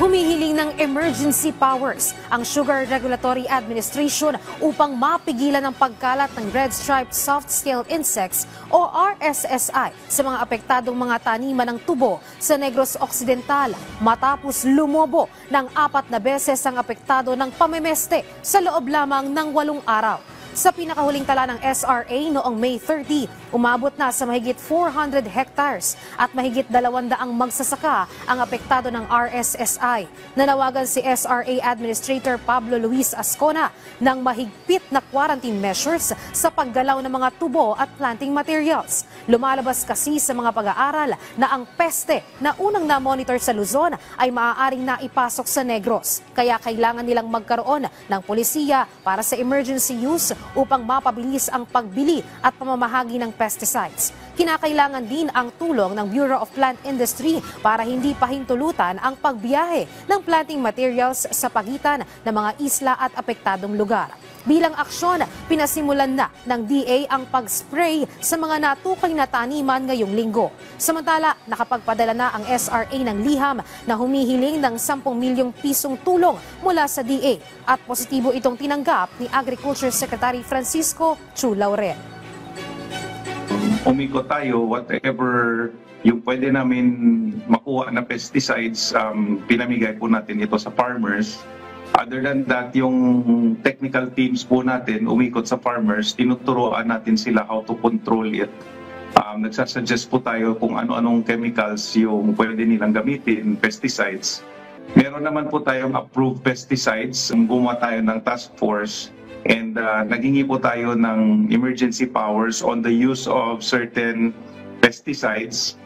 Humihiling ng emergency powers ang Sugar Regulatory Administration upang mapigilan ang pagkalat ng red-striped soft-scaled insects o RSSI sa mga apektadong mga taniman ng tubo sa Negros Occidental matapos lumobo ng 4 na beses ang apektado ng pamemeste sa loob lamang ng 8 araw. Sa pinakahuling tala ng SRA noong May 30, umabot na sa mahigit 400 hectares at mahigit 200 magsasaka ang apektado ng RSSI. Nanawagan si SRA Administrator Pablo Luis Ascona ng mahigpit na quarantine measures sa paggalaw ng mga tubo at planting materials. Lumalabas kasi sa mga pag-aaral na ang peste na unang na-monitor sa Luzon ay maaaring naipasok sa Negros. Kaya kailangan nilang magkaroon ng polisiya para sa emergency use upang mapabilis ang pagbili at pamamahagi ng pesticides. Kinakailangan din ang tulong ng Bureau of Plant Industry para hindi pahintulutan ang pagbiyahe ng planting materials sa pagitan ng mga isla at apektadong lugar. Bilang aksyon, pinasimulan na ng DA ang pag-spray sa mga natukay na taniman ngayong linggo. Samantala, nakapagpadala na ang SRA ng liham na humihiling ng 10 milyong pisong tulong mula sa DA at positibo itong tinanggap ni Agriculture Secretary Francisco Chu Laurel. Umikot tayo, whatever yung pwede namin makuha na pesticides, pinamigay po natin ito sa farmers. Other than that, yung technical teams po natin umikot sa farmers, tinuturoan natin sila how to control it. Nagsasuggest po tayo kung ano-anong chemicals yung pwede nilang gamitin, pesticides. Meron naman po tayong approved pesticides, gumawa tayo ng task force, and naghingi po tayo ng emergency powers on the use of certain pesticides